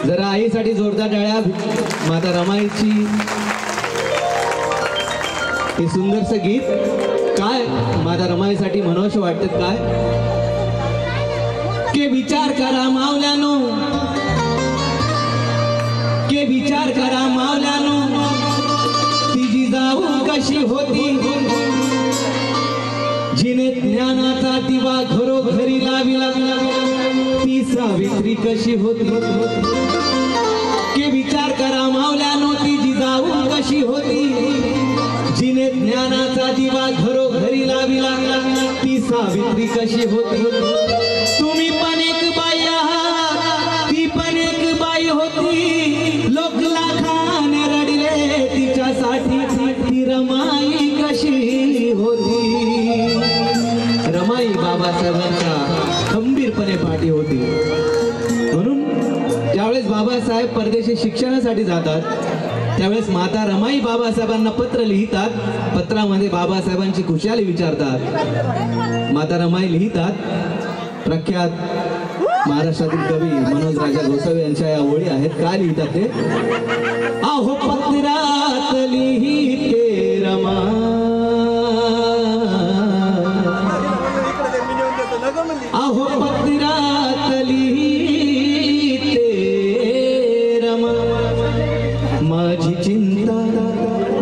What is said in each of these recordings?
जरा आईसाठी जोरदार टाळ्या. माता रमाईची हे सुंदरसं गीत काय माता रमाईसाठी मनोश वाटत काय के विचार करा मावल्यानो, के विचार करा मावल्यानो, तिची जाऊ कशी होती जिने ज्ञानाचा दिवा घरोघरी लाविला, ती सावित्री कशी होती. के विचार करा मावल्यानो, ती जिजाऊ कशी होती जिने ज्ञानाचा दिवा घरोघरी लाविला, ती सावित्री कशी होती. तुम्ही पण एक बाई आहात, ती पण एक बाई होती, लोक लाखाने रडले तिच्यासाठी, ती रमाई कशी होती. रमाई बाबासाहेबांच्या खंबीरपणे पाठी होती. म्हणून ज्यावेळेस बाबासाहेब परदेशी शिक्षणासाठी जातात त्यावेळेस माता रमाई बाबासाहेबांना पत्र लिहितात. पत्रामध्ये बाबासाहेबांची खुशाली विचारतात. माता रमाई लिहितात. प्रख्यात महाराष्ट्रातील कवी मनोज राजा गोसावी यांच्या या ओळी आहेत. काय लिहितात ते? आहो पत्रात लिहिते रमा, आहो पत्रात लिहिते रमा, माझी चिंता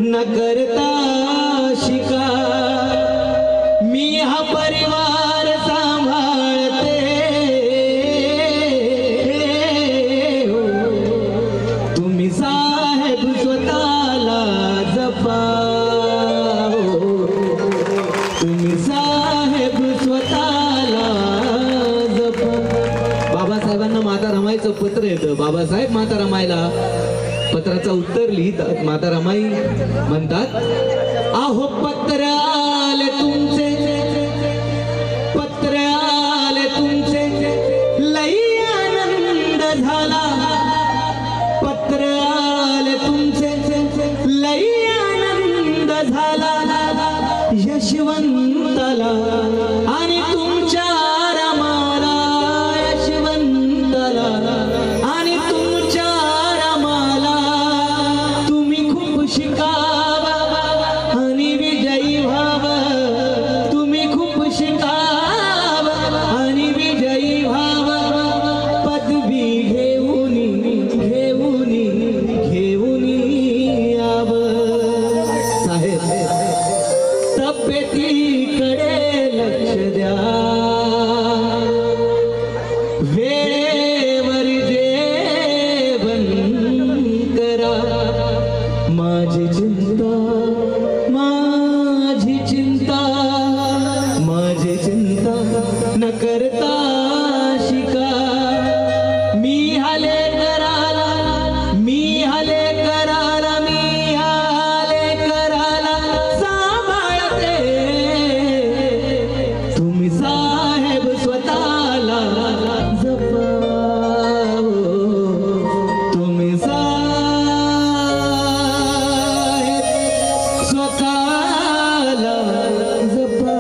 न करता शिका, मी हा परिवार सांभाळते. तुम्ही साहेब स्वतःला जपा, तुम्ही साहेब स्वतःला जपा. बाबासाहेबांना माता रमाईचं पत्र येतं. बाबासाहेब माता रमाईला पत्राचं उत्तर लिहितात. माता रमाई म्हणतात, आहो पत्र आले तुमचे, पत्र आले तुमचे, लई आनंद झाला. पत्र आले तुमचे, लई आनंद झाला. यशवंताला आणि तुमच्या रमाला, यशवंताला आणि तुमच्या रमाला, तुम्ही खूप शिकावा आणि विजयी व्हावा. तुम्ही खूप शिकावा आणि विजयी व्हावा. पदवी घेऊन घेऊन घेऊन यावं. साहेब तब्येतीकडे लक्ष द्या, वेळेवर जेवण करा. माझी चिंता, माझी चिंता, माझी चिंता न करता शिका. मी हले कराला, मी हले कराला, मी हले कराला सांभाळते. तुम्ही साहेब स्वतःला जपा, तुम्ही साहेब स्वतःला जपा.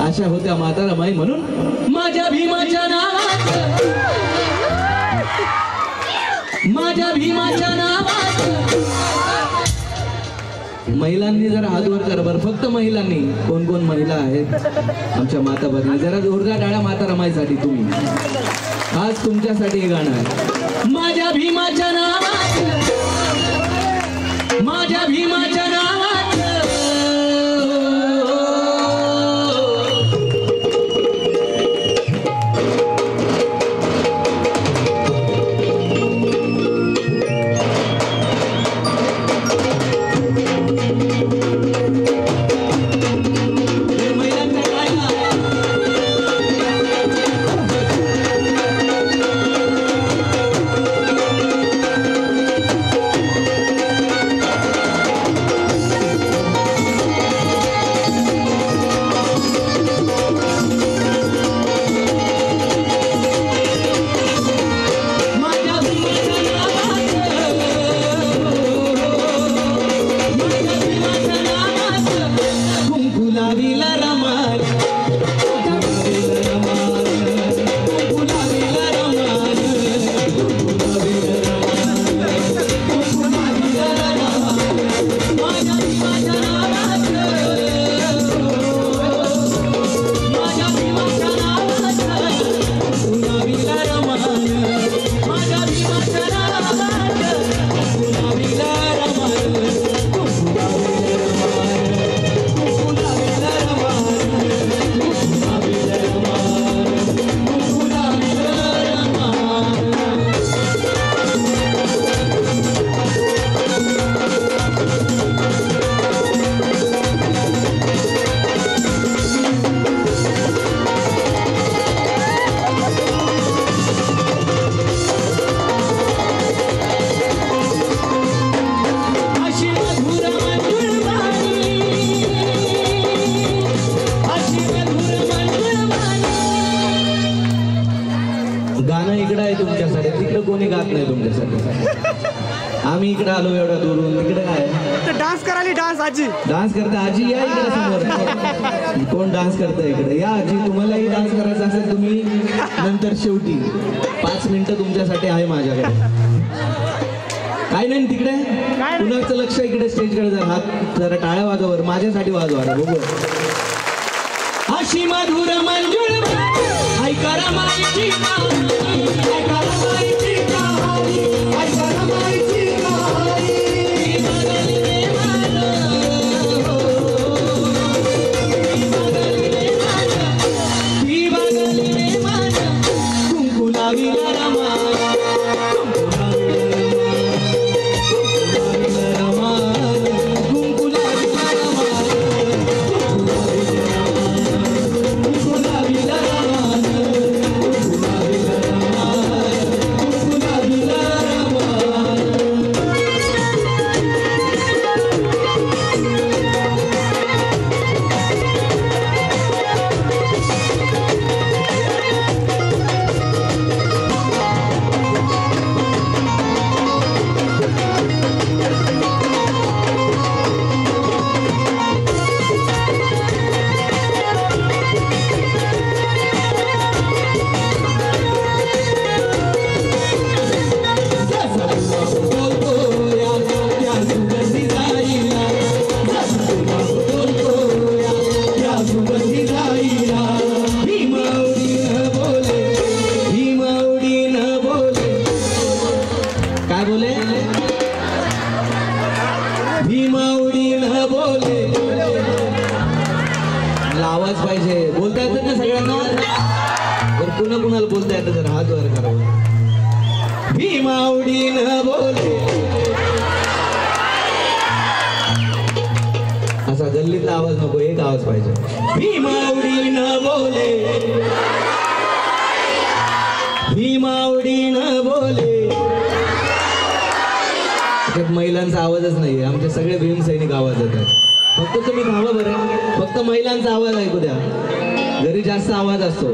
अशा होत्या माता रमाई. म्हणून माझ्या भीमाच्या नावात, माझ्या भीमाच्या नावात महिलांनी जरा हात वर करा बरं. फक्त महिलांनी. कोण कोण महिला आहेत आमच्या माता भगिनी? जरा जोरदार टाळ्या माता रमाईसाठी. तुम्ही आज तुमच्यासाठी हे गाणं आहे. माझ्या भीमाच्या नावात, माझ्या भीमाच्या नावात, गाणं इकडं आहे तुमच्यासाठी, तिकडं कोणी गात नाही तुमच्यासाठी. आम्ही इकडे आलो एवढा दूरून, तिकडे काय डान्स करायला. डान्स आजी डान्स करता. आजी या इकडे समोर. कोण डान्स करतं इकडे? या आजी, तुम्हालाही डान्स करायचा असेल तुम्ही नंतर शेवटी 5 मिनिटं तुमच्यासाठी आहे माझ्याकडे. काय नाही तिकडे कुणाचं लक्ष इकडे स्टेजकडे. जर हात जरा टाळ्या वाजवर माझ्यासाठी वाजवा बघू. अशी मधुर मंजुळ ऐका रमाईची कहाणी, ऐका रमाईची कहाणी, ऐका रमाईची कहाणी. ती बदलले मन कुंकू लाविला रमा, कुंकू लाविला रमा, कुंकू लाविला रमा, कुंकू लाविला रमा, कुंकू लाविला रमा, कुंकू लाविला रमा. आवाज पाहिजे. बोलता येतात ना सगळ्यांना? तर कुणा कुणाला बोलता येतं जर हात वर करावा. भीमावडी न बोले, असा गल्लीतला आवाज नको, एक आवाज पाहिजे. भीमावडी न बोले, भीमावडी न बोले. महिलांचा आवाजच नाहीये, आमचे सगळे भीमसैनिक आवाज येतात. फक्त तुम्ही थांबा बरं, फक्त महिलांचा आवाज ऐकू द्या. घरी जास्त आवाज असतो,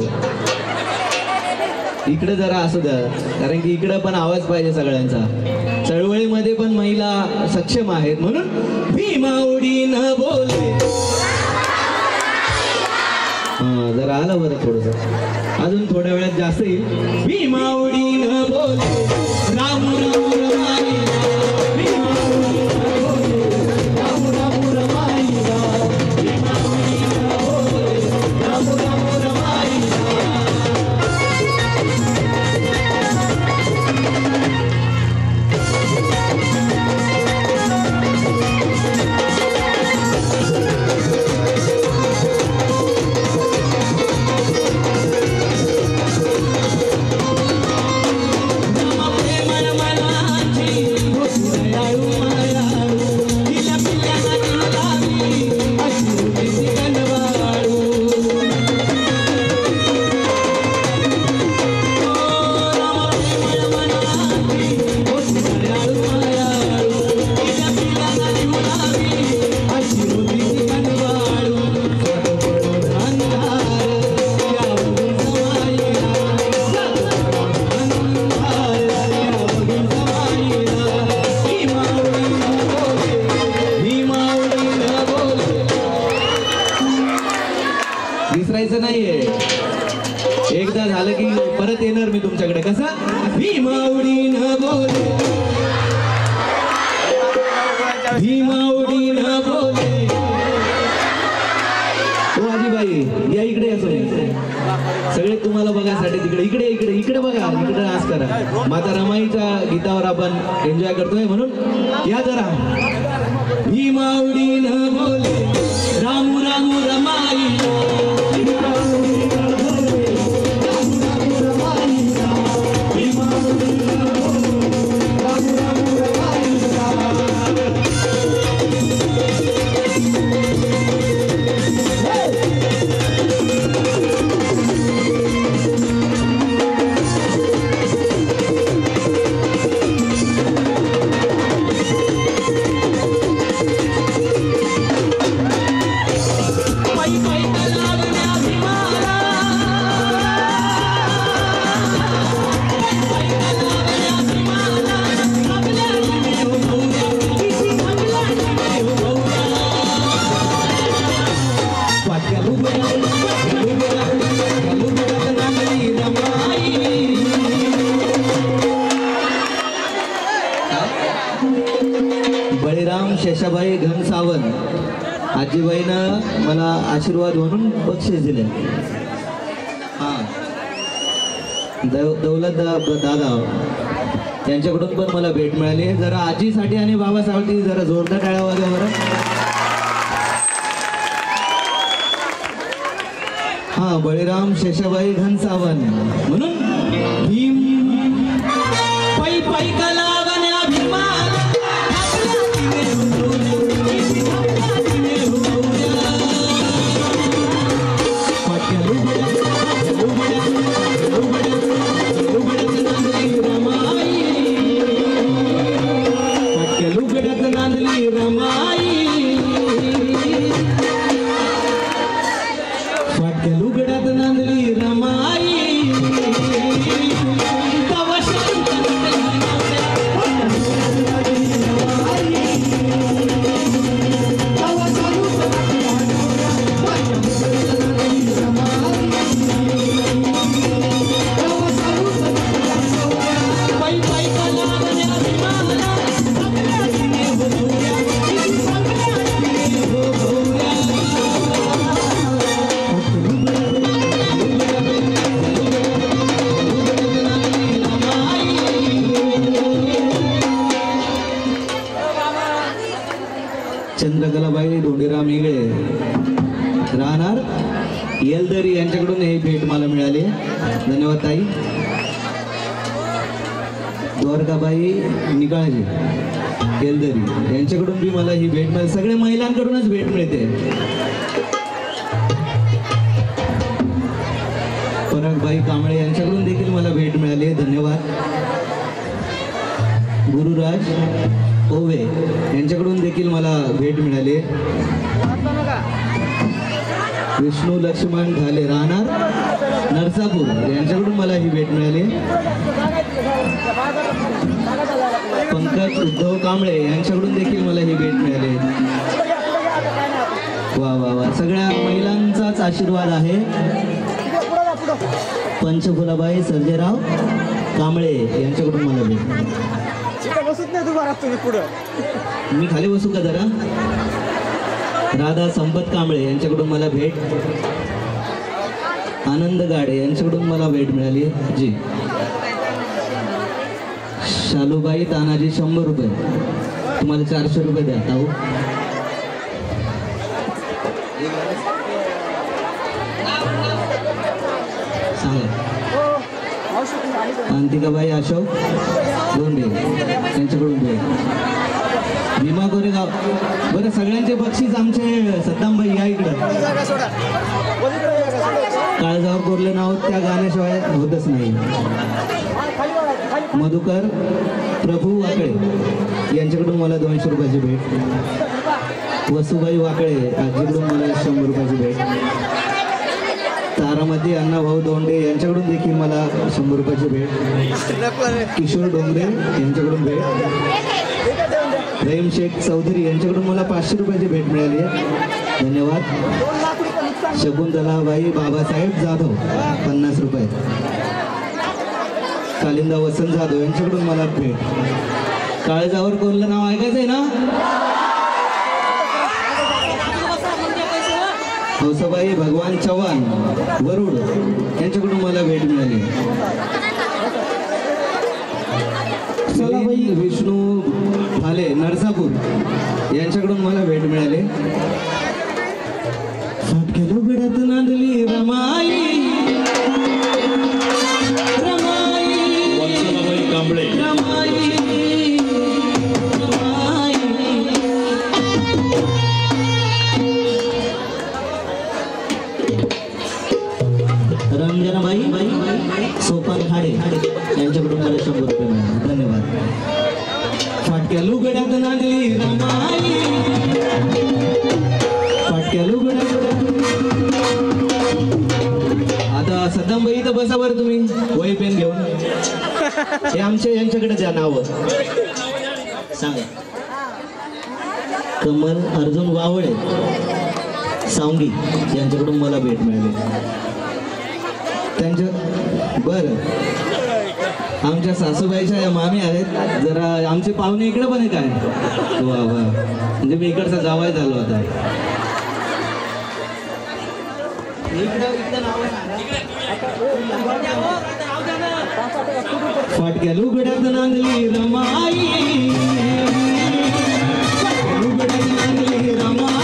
इकडे जरा असू द्या, कारण की इकडे पण आवाज पाहिजे सगळ्यांचा. चळवळीमध्ये पण महिला सक्षम आहेत, म्हणून भीमावडी न बोले. हा जरा आलं बरं थोडस, अजून थोड्या वेळात जास्त येईल. भीमावडी न बोले, राम राम रमाई, भीमावडी न बोले, राम राम रमाई, भीमावडी न बोले, राम राम रमाई. विसरायचं नाहीये, एकदा झालं की परत येणार मी तुमच्याकडे. कसं? भीमावडी न बोले, भीमावडी न बोले. ओ आजीबाई या इकडे, या सगळे तुम्हाला बघायसाठी तिकडे, इकडे इकडे इकडे बघा, इकडे नाच करा. माता रमाईच्या गीतावर आपण एन्जॉय करतोय, म्हणून या जरा. भीमावडी न बोले, राम राम रमाई, Bye. शेषाबाई घनसावंत आजीबाईनं मला आशीर्वाद म्हणून बक्षीस दिले. हां दौलत दादा त्यांच्याकडून पण मला भेट मिळाली. जरा आजीसाठी आणि बाबासाठी जरा जोरदार टाळ्या वाजवा बरं. हा बळीराम शेषाबाई घनसावंत म्हणून भीम पै पै कलावण्या भीमान नांदली रमाई फाटक्या लुगड्यात नांदली रमाई चंद्रकलाबाई धोंडीराम इंगळे राहणार येलदरी यांच्याकडून ही भेट मला मिळाली. धन्यवाद ताई. द्वारकाबाई निकाळजी येलदरी यांच्याकडून बी मला ही भेट मिळाली. सगळ्या महिलांकडूनच भेट मिळते. परागबाई कांबळे यांच्याकडून देखील मला भेट मिळाली. धन्यवाद. गुरुराज ओवे यांच्याकडून देखील मला भेट मिळाली. विष्णू लक्ष्मण घाले राहणार नरसापूर यांच्याकडून मला ही भेट मिळाली. पंकज उद्धव कांबळे यांच्याकडून देखील मला ही भेट मिळाली. वा वा वा सगळ्या महिलांचाच आशीर्वाद आहे. पंचफुलाबाई सर्जेराव कांबळे यांच्याकडून मला भेट मिळाली. मी खाली बसू का जरा. राधा संपत कांबळे यांच्याकडून मला भेट. आनंद गाडे यांच्याकडून मला भेट मिळाली जी. शालूबाई तानाजी 100 रुपये. तुम्हाला 400 रुपये द्या ताऊ. सांगा. अंतिकाबाई अशोक दोंडे यांच्याकडून भेट. भीमा गोरेगाव. बरं सगळ्यांचे बक्षीस आमचे सद्दामबाई या इकडं. काळजावर कोरले नाव त्या गाण्याशिवाय होतच नाही. मधुकर प्रभू वाकळे यांच्याकडून मला 200 रुपयाची भेट. वसुबाई वाकळे आजीकडून मला 100 रुपयाची भेट. तारामती अण्णाभाऊ दोंडे यांच्याकडून देखील मला 100 रुपयाची भेट. किशोर डोंगरे यांच्याकडून भेट. रहीम शेख चौधरी यांच्याकडून मला 500 रुपयाची भेट मिळाली आहे. धन्यवाद. शकुंतलाबाई बाबासाहेब जाधव 50 रुपये. कालिंदा वसंत जाधव यांच्याकडून मला भेट. काळजावर कोरलं नाव ऐकायचंय ना. हौसाबाई भगवान चव्हाण वरुड यांच्याकडून मला भेट मिळाली. विष्णू भाले नरसापूर यांच्याकडून मला भेट मिळाली. फाटक्या लुगड्यात नांदली रमाई रमाई कांबळे रमाई रंजनाबाई सोपान खाडे यांच्याकडून मला 100 रुपये मिळाले. धन्यवाद. फाटक्या लुगड्यात नांदली रमाई फाटक्या लुगड्यात. आता सद्दामबाई इथं बसा बरं तुम्ही वही पेन घेऊन. हे आमच्या यांच्याकडे द्या नाव सांगा. कमल अर्जुन वावळे सावंगी यांच्याकडून मला भेट मिळाली. त्यांच्या बरं आमच्या सासूबाईच्या या मामी आहेत, जरा आमचे पाहुणे इकडे पण आहे काय. वा वा, म्हणजे मी इकडचा जावाय झालो आता. फाटक्या लुगड्यात नांदली रमाई, लुगड्यात नांदली रमाई,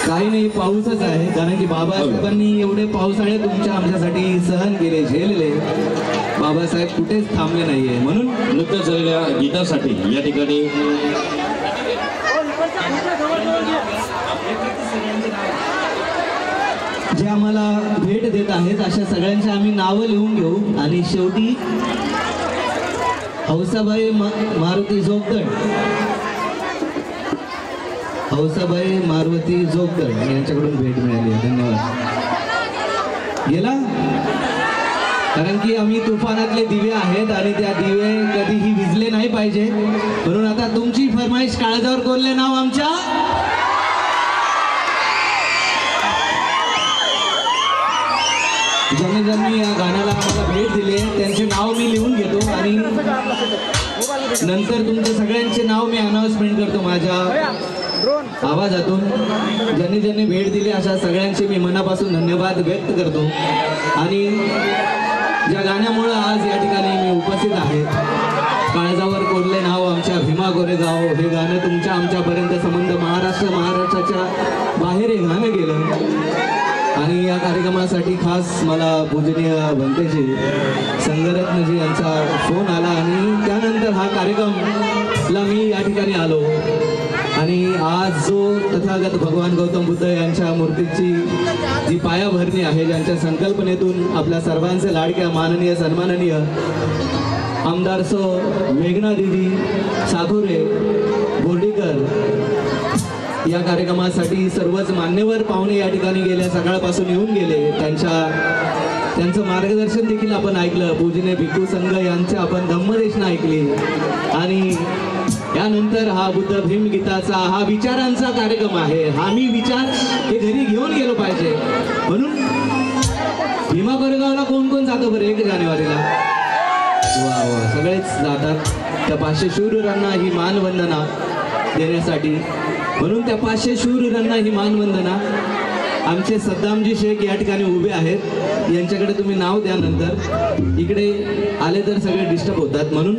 काही नाही, पाऊसच आहे. कारण की बाबासाहेबांनी एवढे पावसाळे तुमच्या आमच्यासाठी सहन केले, झेलले. बाबासाहेब कुठेच थांबले नाहीये. म्हणून नृत्य झालेल्या गीतासाठी या ठिकाणी जे आम्हाला भेट देत आहेत अशा सगळ्यांची आम्ही नावं लिहून घेऊ आणि शेवटी हौसाबाई मारुती जोगदंड भाऊसाबाई मारुती जोगकर यांच्याकडून भेट मिळाली आहे. धन्यवाद. गेला कारण की आम्ही तुफानातले दिवे आहेत आणि त्या दिवे कधीही विझले नाही पाहिजे, म्हणून आता तुमची फरमाईश काळजावर कोरले नाव आमच्या ज्यांनी ज्यांनी या गाण्याला आम्हाला भेट दिली आहे त्यांचे नाव मी लिहून घेतो आणि नंतर तुमच्या सगळ्यांचे नाव मी अनाउन्समेंट करतो माझ्या आवाजातून. ज्यांनी ज्यांनी भेट दिली अशा सगळ्यांचे मी मनापासून धन्यवाद व्यक्त करतो. आणि ज्या गाण्यामुळं आज या ठिकाणी मी उपस्थित आहे, काळजावर कोरले नाव आमच्या भीमा कोरेगाव, हे गाणं तुमच्या आमच्यापर्यंत संबंध महाराष्ट्राच्या बाहेर हे गाणं गेलं. आणि या कार्यक्रमासाठी खास मला पूजनीय भंतेजी संगरत्नजी यांचा फोन आला आणि त्यानंतर हा कार्यक्रमला मी या ठिकाणी आलो. आणि आज जो तथागत भगवान गौतम बुद्ध यांच्या मूर्तीची जी पायाभरणी आहे, ज्यांच्या संकल्पनेतून आपल्या सर्वांचे लाडक्या माननीय सन्माननीय आमदार सो मेघना दीदी साखोरे बोर्डीकर या कार्यक्रमासाठी सर्वच मान्यवर पाहुणे या ठिकाणी गेल्या सकाळपासून येऊन गेले. त्यांचं मार्गदर्शन देखील आपण ऐकलं. पूजनीय भिक्खू संघ यांचे आपण धम्मदेशना ऐकली. आणि यानंतर हा बुद्ध भीम गीताचा हा विचारांचा कार्यक्रम आहे. हा मी विचार हे घरी घेऊन गेलो पाहिजे, म्हणून भीमा कोरेगावला कोण कोण जातं बरं 1 जानेवारीला? वा वा, सगळेच जातात त्या 500 शूररांना ही मानवंदना देण्यासाठी. म्हणून त्या 500 शूररांना ही मानवंदना. आमचे सद्दामजी शेख या ठिकाणी उभे आहेत, यांच्याकडे तुम्ही नाव द्या. नंतर इकडे आले तर सगळे डिस्टर्ब होतात, म्हणून